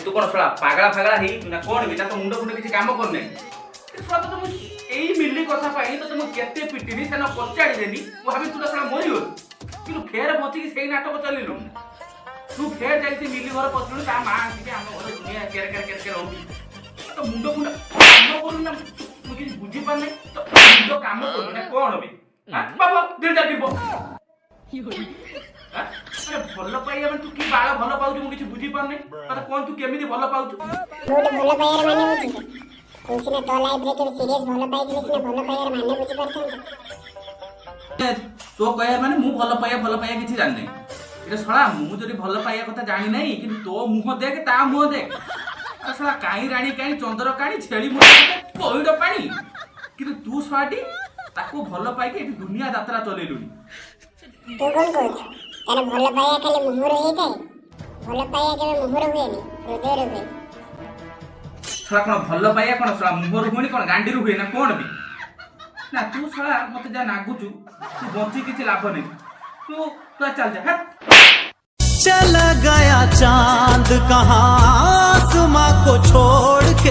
तू कौन सला पागला फागला ही ना कौन भी तो मुंड फुंड किसी काम करने सला तो तुम एई मिली कथा पाई तो तुम केते पिटिनी सेना पचाड़ी देनी वो भाभी तू सला मरी हो कि फेर बची कि सेई नाटक चलिलु तू फेर जाई मिली घर पचलु ता मां आसी के हम घर दुनिया केर रहू तो मुंड फुंड काम करू ना मु किसी बुझी पार नहीं तो मुंड काम करू ना कौन भी हां बाबा दिल जा दिबो अरे भल पाइया तू कि बाळ भल पाउछु मु किछि बुझी पार नै अरे कोन तू केमिति भल पाउछु मोड भल पाइयार माने बुझी तू सिना तो लाइफ रे के सीरियस भल पाइले सिना भल पाइयार माने बुझी परथन तो कहयार माने मु भल पाइया किछि जान नै एटा सळा मु जदी भल पाइया कथा जानि नै कि तो मुह देख ता मुह देख अरे सळा काई राणी काई चंद्र काणी छेली मुह कोइड पानी कि तू सळाटी ताको भल पाइके एठी दुनिया यात्रा चलेलुनी तू कोन कोच तार भल पाइया खाली मुहर हे जाय भल पाइया के मुहर हुएनी हृदय रे हुए सळा कोन भल पाइया कोन सळा मुहर हुएनी कोन गांडी रू हुए ना कोन भी ना तू सळा मते जा नागुचू तू बंची किछि लाभ नै तू तू चल जा हट चला गया चांद कहाँ आसमां को छोड़ के